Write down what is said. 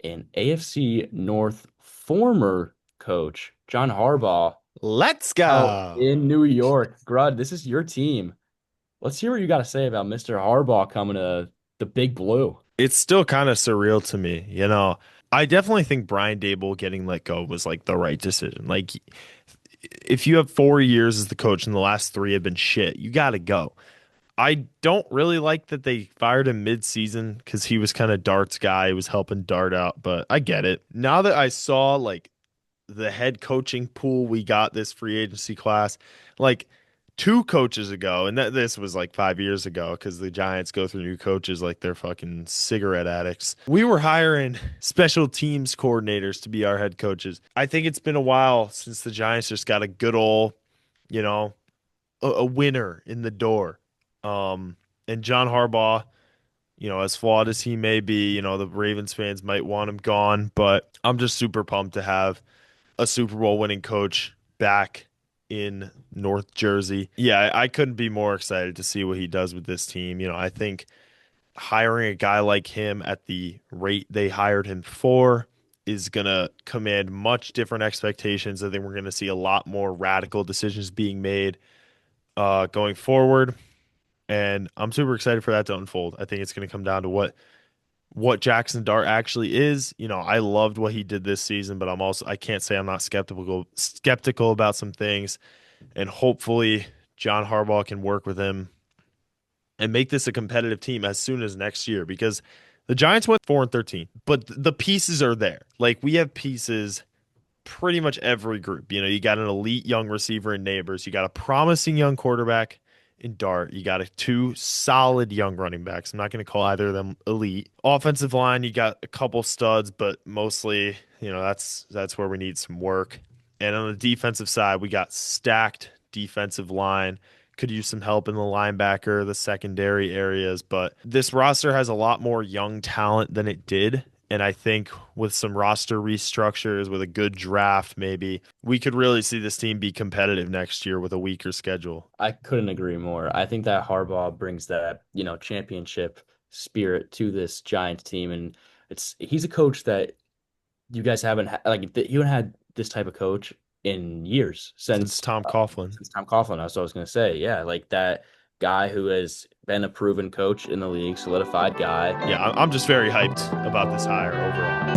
and AFC North former coach John Harbaugh Let's out go. in New York. Grud, this is your team. Let's hear what you got to say about Mr. Harbaugh coming to the Big Blue. It's still kind of surreal to me, you know. I definitely think Brian Dable getting let go was like the right decision. Like, if you have 4 years as the coach and the last three have been shit, you got to go. I don't really like that they fired him mid-season because he was kind of Dart's guy. He was helping Dart out, but I get it. Now that I saw like the head coaching pool we got this free agency class, like two coaches ago, and this was like 5 years ago because the Giants go through new coaches like they're fucking cigarette addicts. We were hiring special teams coordinators to be our head coaches. I think it's been a while since the Giants just got a good old, you know, a winner in the door. And John Harbaugh, as flawed as he may be, the Ravens fans might want him gone, but I'm just super pumped to have a Super Bowl winning coach back in North Jersey. Yeah, I couldn't be more excited to see what he does with this team. I think hiring a guy like him at the rate they hired him for is going to command much different expectations. I think we're going to see a lot more radical decisions being made going forward. And I'm super excited for that to unfold. I think it's going to come down to what Jackson Dart actually is. I loved what he did this season, but I can't say I'm not skeptical about some things. And hopefully John Harbaugh can work with him and make this a competitive team as soon as next year because the Giants went 4-13, but the pieces are there. Like we have pieces pretty much every group. You got an elite young receiver in Neighbors, you got a promising young quarterback in Dart, you got two solid young running backs. I'm not going to call either of them elite. Offensive line, you got a couple studs, but mostly, that's where we need some work. And on the defensive side, we got stacked defensive line. Could use some help in the linebacker, the secondary areas, but this roster has a lot more young talent than it did. And I think with some roster restructures, with a good draft, maybe we could really see this team be competitive next year with a weaker schedule. I couldn't agree more. I think that Harbaugh brings that, championship spirit to this Giants team, and he's a coach that you guys haven't you haven't had this type of coach in years Since Tom Coughlin. since Tom Coughlin. That's what I was gonna say. Yeah, like that guy who has been a proven coach in the league, solidified guy. Yeah, I'm just very hyped about this hire overall.